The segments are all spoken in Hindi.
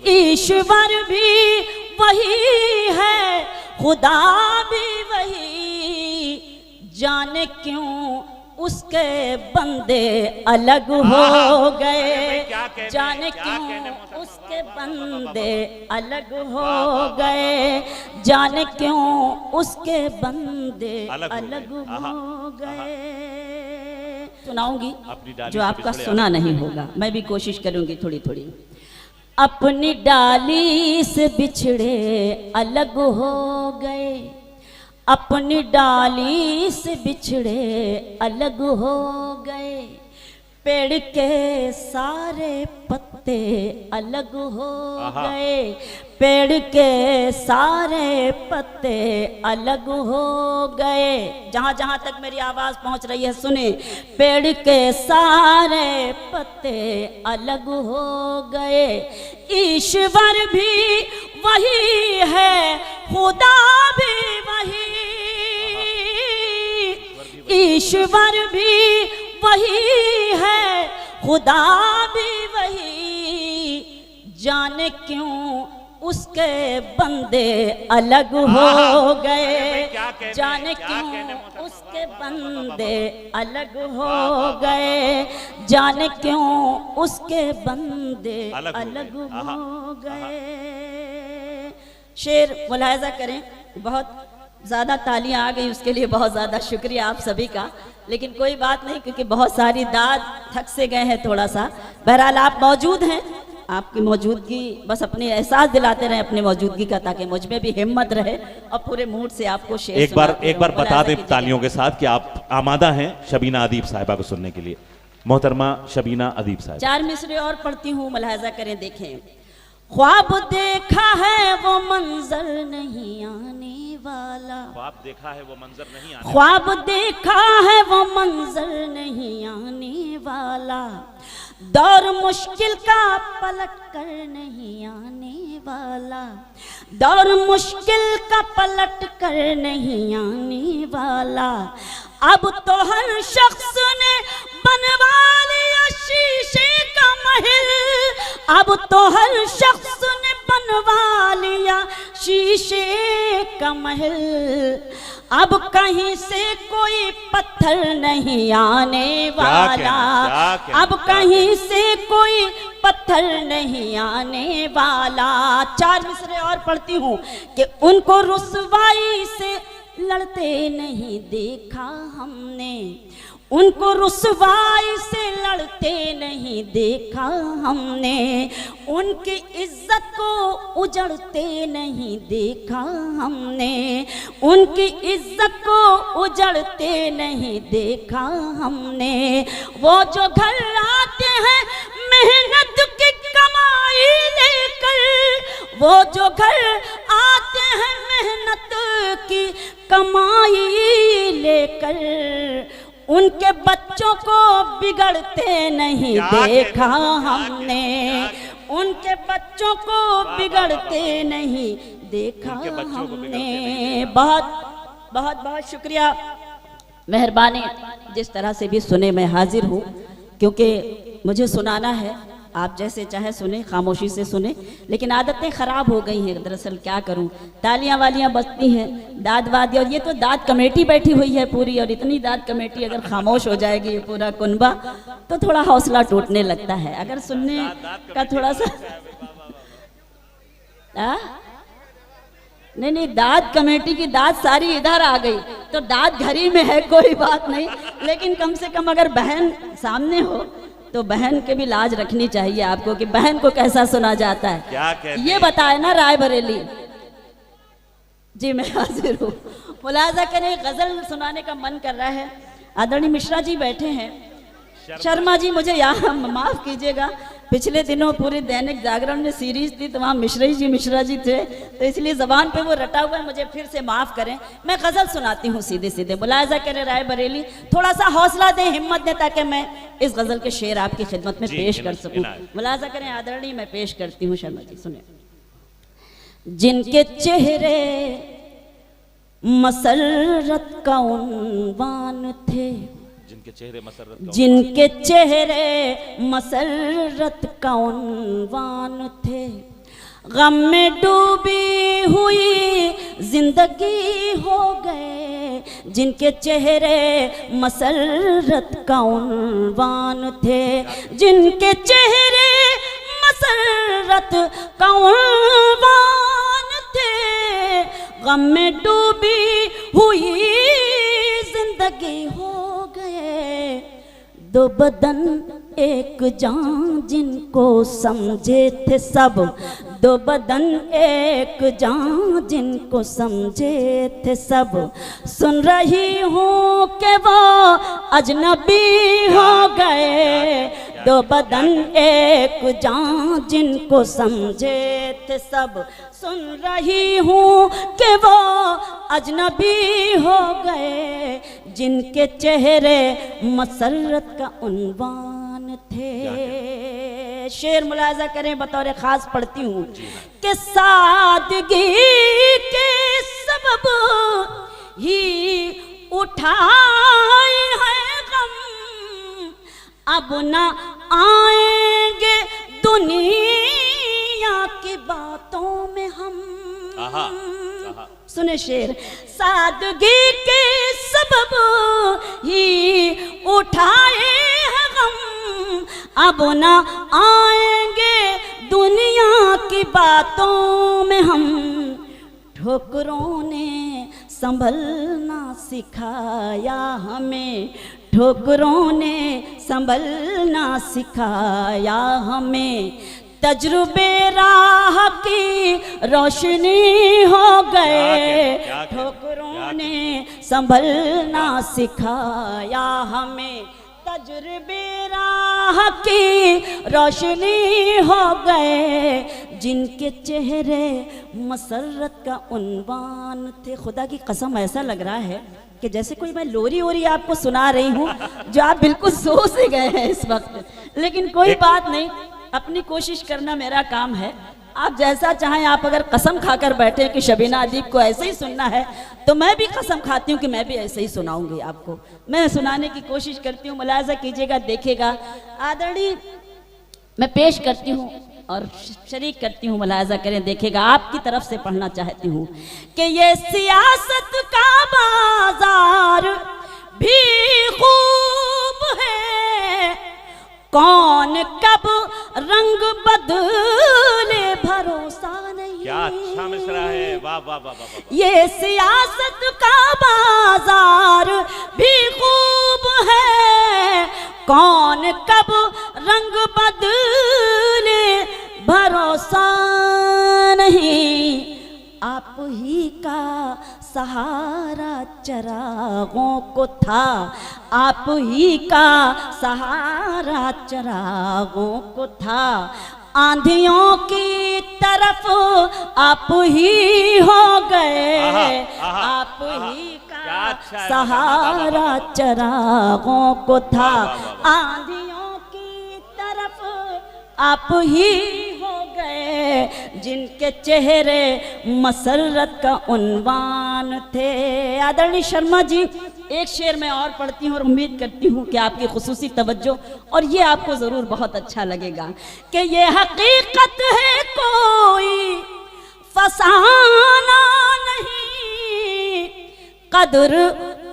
ईश्वर भी वही है, खुदा भी वही, जाने क्यों उसके बंदे अलग हो गए, जाने क्यों उसके बंदे अलग हो गए, जाने क्यों उसके बंदे अलग हो गए। सुनाऊंगी जो आपका सुना नहीं होगा, मैं भी कोशिश करूंगी थोड़ी थोड़ी। अपनी डाली से बिछड़े अलग हो गए, अपनी डाली से बिछड़े अलग हो गए, पेड़ के सारे पत्ते अलग हो गए, पेड़ के सारे पत्ते अलग हो गए। जहाँ जहाँ तक मेरी आवाज़ पहुँच रही है सुने। पेड़ के सारे पत्ते अलग हो गए, ईश्वर भी वही है, खुदा भी वही, ईश्वर भी वही है, खुदा भी वही, जाने क्यों उसके बंदे अलग हो गए, जाने क्यों उसके बंदे अलग हो गए, जाने क्यों उसके बंदे अलग हो गए। शेर मुलाहिजा करें, बहुत ज़्यादा तालियां आ गई, उसके लिए बहुत ज़्यादा शुक्रिया आप सभी का, लेकिन कोई बात नहीं क्योंकि बहुत सारी दाद थक से गए हैं थोड़ा सा। बहरहाल आप मौजूद हैं, आपकी मौजूदगी बस अपने एहसास दिलाते रहे अपनी मौजूदगी का, ताकि मुझ में भी हिम्मत रहे और पूरे मूड से आपको शेर एक बार बता दें तालियों के साथ कि आप आमादा हैं शबीना अदीब साहिबा को सुनने के लिए। मोहतरमा शबीना अदीब साहिबा। 4 मिसरे और पढ़ती हूँ, मुलाहिजा करें, देखें। ख्वाब देखा है वो मंजर नहीं आने वाला, ख्वाब देखा है वो मंजर नहीं आने, ख्वाब देखा है वो मंजर नहीं आने वाला, दौर मुश्किल का पलट कर नहीं आने वाला, दौर मुश्किल का पलट कर नहीं आने वाला, अब तो हर शख्स ने बनवा लिया शीशे का महल, अब तो हर शख्स ने बनवा लिया शीशे का महल, अब कहीं से कोई पत्थर नहीं आने वाला, अब कहीं से कोई पत्थर नहीं आने वाला। 4 मिसरे और पढ़ती हूँ कि उनको रुसवाई से लड़ते नहीं देखा हमने, उनको रुसवाई से लड़ते नहीं देखा हमने, उनकी इज्जत को उजड़ते नहीं देखा हमने, उनकी इज्जत को उजड़ते नहीं देखा हमने, वो जो घर आते हैं मेहनत की कमाई लेकर, वो जो घर आते हैं मेहनत की कमाई लेकर, उनके बच्चों को बिगड़ते नहीं देखा हमने, उनके बच्चों को बिगड़ते नहीं देखा हमने। बहुत बहुत बहुत शुक्रिया, मेहरबानी। जिस तरह से भी सुने मैं हाजिर हूँ, क्योंकि मुझे सुनाना है, आप जैसे चाहे सुने, खामोशी से सुने, लेकिन आदतें ख़राब हो गई हैं। दरअसल क्या करूं, तालियां वालियां बजती हैं, दाद वादी, और ये तो दाद कमेटी बैठी हुई है पूरी, और इतनी दाद कमेटी अगर खामोश हो जाएगी ये पूरा कुनबा, तो थोड़ा हौसला टूटने लगता है। अगर सुनने का थोड़ा सा नहीं, दाद कमेटी की दाद सारी इधर आ गई, तो दाद घर ही में है, कोई बात नहीं, लेकिन कम से कम अगर बहन सामने हो तो बहन के भी लाज रखनी चाहिए आपको, कि बहन को कैसा सुना जाता है। क्या कहते ये बताए ना रायबरेली जी, मैं हाजिर हूँ। मुलाजा करें, गजल सुनाने का मन कर रहा है। आदरणीय मिश्रा जी बैठे हैं, शर्मा जी मुझे यहाँ माफ कीजिएगा, पिछले दिनों पूरे दैनिक जागरण में सीरीज थी, तो वहाँ मिश्रा जी थे, तो इसलिए जबान पे वो रटा हुआ है, मुझे फिर से माफ करें। मैं गजल सुनाती हूँ सीधे सीधे। मुलाजा करें रायबरेली, थोड़ा सा हौसला दें, हिम्मत दें, ताकि मैं इस गजल के शेर आपकी खिदमत में पेश कर सकूँ। मुलाजा करें आदरणीय, मैं पेश करती हूँ। शर्मा जी सुने। जिनके चेहरे मसरत का उन्वान थे, जिनके चेहरे मसरत का उन्वान थे, गम में डूबी हुई जिंदगी हो गए, जिनके चेहरे मसरत का उन्वान थे, जिनके चेहरे मसरत का उन्वान थे। गम में डूबी हुई जिंदगी हो गए, दो बदन एक जान जिनको समझे थे सब, दो बदन एक जान जिनको समझे थे सब। सुन रही हूँ कि वो अजनबी हो गए, दो बदन एक जान जिनको समझे थे सब। सुन रही हूँ कि वो अजनबी हो गए, जिनके चेहरे मसरत का उन्वान थे। शेर मुलाजा करें, बतौर खास पढ़ती हूँ कि सादगी के सबब ही उठाए हैं गम, अब न आएंगे दुनिया की बातों में हम। सुने शेर, सादगी के सबब ही उठाए हैं गम, अब न आएंगे दुनिया की बातों में हम। ठोकरों ने संभलना सिखाया हमें, ठोकरों ने संभलना सिखाया हमें, तजुर्बे राह की रोशनी हो गए, ठोकरों ने संभलना सिखाया हमें, तजुर्बे राह की रोशनी हो गए, जिनके चेहरे मसरत का उन्वान थे। खुदा की कसम ऐसा लग रहा है कि जैसे कोई मैं लोरी ओरी आपको सुना रही हूँ, जो आप बिल्कुल सो से गए हैं इस वक्त। लेकिन कोई बात नहीं, अपनी कोशिश करना मेरा काम है। आप जैसा चाहें, आप अगर कसम खाकर बैठे कि शबीना अदीब को ऐसे ही सुनना है, तो मैं भी कसम खाती हूँ कि मैं भी ऐसे ही सुनाऊंगी आपको। मैं सुनाने की कोशिश करती हूँ, मुलाजा कीजिएगा, देखिएगा। आदरणीय, मैं पेश करती हूँ और शरीक करती हूँ, मुलाजा करें, देखिएगा। आपकी तरफ से पढ़ना चाहती हूँ कि ये सियासत का बाजार भी खूब है, कौन कब रंग बदले भरोसा नहीं। क्या अच्छा मिसरा है, वाह वाह वाह वाह। ये सियासत का बाजार भी खूब है, कौन कब रंग बदले भरोसा नहीं। आप ही का सहारा चरागों को था, आप ही का सहारा चरागों को था, आंधियों की तरफ आप ही हो गए, आप ही का सहारा चरागों को था, आंधियों की तरफ आप ही हो गए, जिनके चेहरे मसरत का उन्वान थे। आदरणीय शर्मा जी, एक शेर मैं और पढ़ती हूँ और उम्मीद करती हूँ कि आपकी खुसूसी तवज्जो, और ये आपको ज़रूर बहुत अच्छा लगेगा कि ये हकीकत है कोई फसाना नहीं, कदर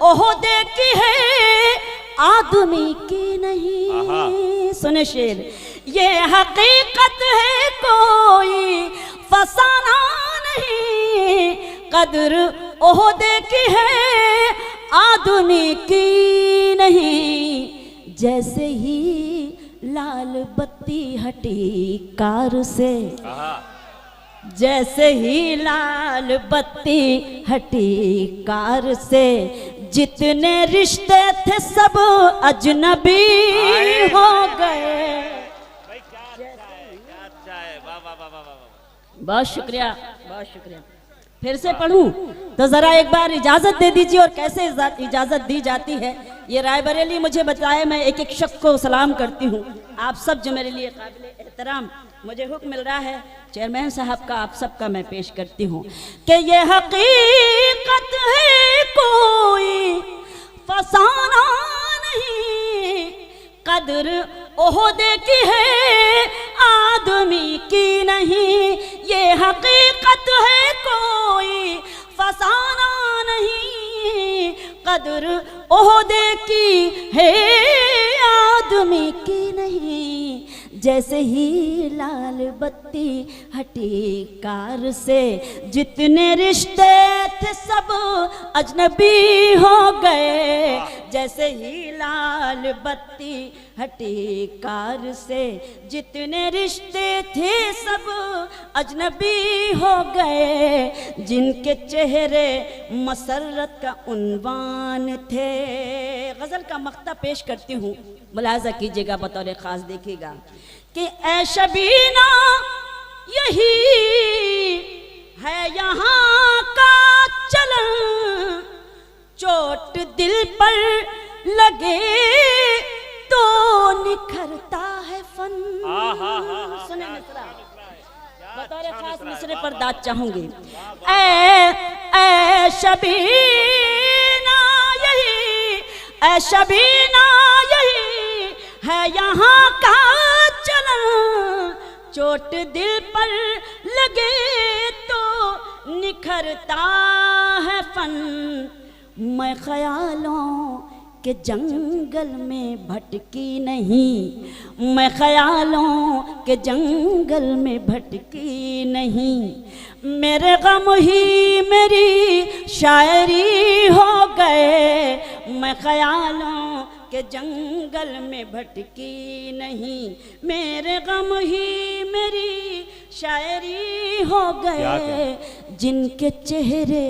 ओहदे की है आदमी की नहीं। सुने शेर, ये हकीकत है कोई फसाना नहीं, कदर ओहदे की है आदमी की नहीं। जैसे ही लाल बत्ती हटी कार से, जैसे ही लाल बत्ती हटी कार से, जितने रिश्ते थे सब अजनबी हो गए। बहुत शुक्रिया, बहुत शुक्रिया। फिर से पढ़ूं तो जरा एक बार इजाजत दे दीजिए। और कैसे इजाजत दी जाती है ये रायबरेली मुझे बताए। मैं एक एक शख्स को सलाम करती हूँ। आप सब जो मेरे लिए काबिल एहतराम, मुझे हुक्म मिल रहा है चेयरमैन साहब का, आप सबका मैं पेश करती हूँ कि ये हकीकत है कोई फसाना नहीं, कदर ओहदे की है आदमी की नहीं। ये हकीकत है कोई फसाना नहीं, कदर ओहदे की है आदमी की नहीं। जैसे ही लाल बत्ती हटी कार से, जितने रिश्ते थे सब अजनबी हो गए। जैसे ही लाल बत्ती हटी कार से, जितने रिश्ते थे सब अजनबी हो गए। जिनके चेहरे मसरत का उन्वान थे। गज़ल का मक्ता पेश करती हूँ, मुलाज़ा कीजिएगा, बतौर ख़ास देखिएगा कि ऐ शबीना यही है यहाँ का चलन, चोट दिल पर लगे तो निखरता है फन। सुने मिसरा, बतौर खास मिसरे पर दाद चाहूंगी। ऐ शबीना यही, ऐ शबीना यही है यहाँ का चलन, चोट दिल पर लगे तो निखरता है फन। मैं ख्यालों के जंगल में भटकी नहीं, मैं ख्यालों के जंगल में भटकी नहीं। मेरे गम ही मेरी शायरी हो गए, मैं ख्यालों के जंगल में भटकी नहीं। मेरे गम ही मेरी शायरी हो गए। जिनके चेहरे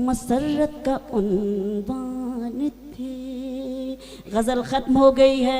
मसरत का उन्वान थे। गज़ल ख़त्म हो गई है।